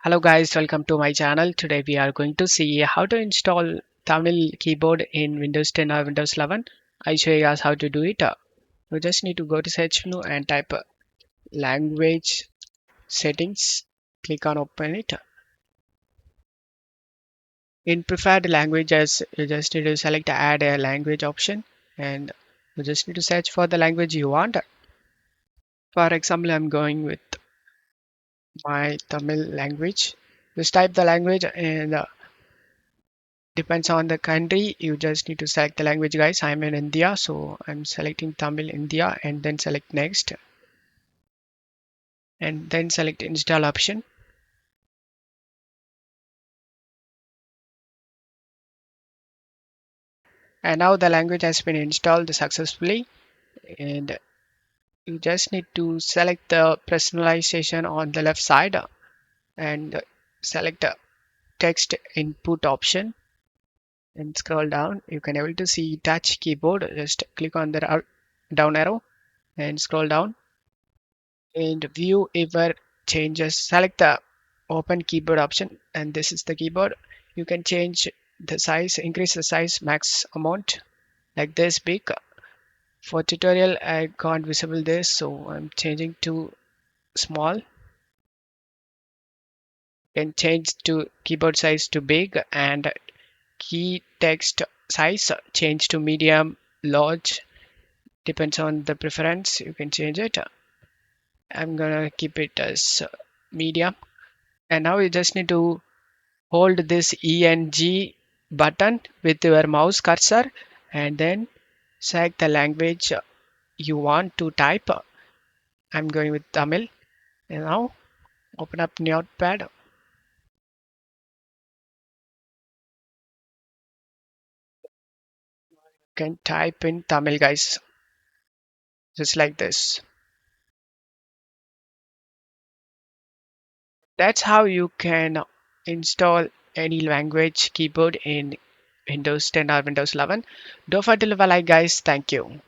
Hello guys, welcome to my channel. Today we are going to see how to install Tamil keyboard in Windows 10 or Windows 11. I show you guys how to do it. You just need to go to search menu and type language settings. Click on open it. In preferred languages, you just need to select add a language option and you just need to search for the language you want. For example, I'm going with my Tamil language. Just type the language and depends on the country. You just need to select the language, guys. I'm in India, so I'm selecting Tamil India and then select next and then select install option. And now the language has been installed successfully, and you just need to select the personalization on the left side and select the text input option and scroll down. You can able to see touch keyboard. Just click on the down arrow and scroll down and view ever changes. Select the open keyboard option and this is the keyboard. You can change the size, increase the size max amount like this big. For tutorial I can't visible this, so I'm changing to small. You can change to keyboard size to big and key text size change to medium, large, depends on the preference. You can change it. I'm gonna keep it as medium. And now you just need to hold this ENG button with your mouse cursor and then select the language you want to type. I'm going with Tamil. And now open up Notepad. You can type in Tamil, guys, just like this. That's how you can install any language keyboard in Windows 10 or Windows 11. Don't forget to leave a like, guys. Thank you.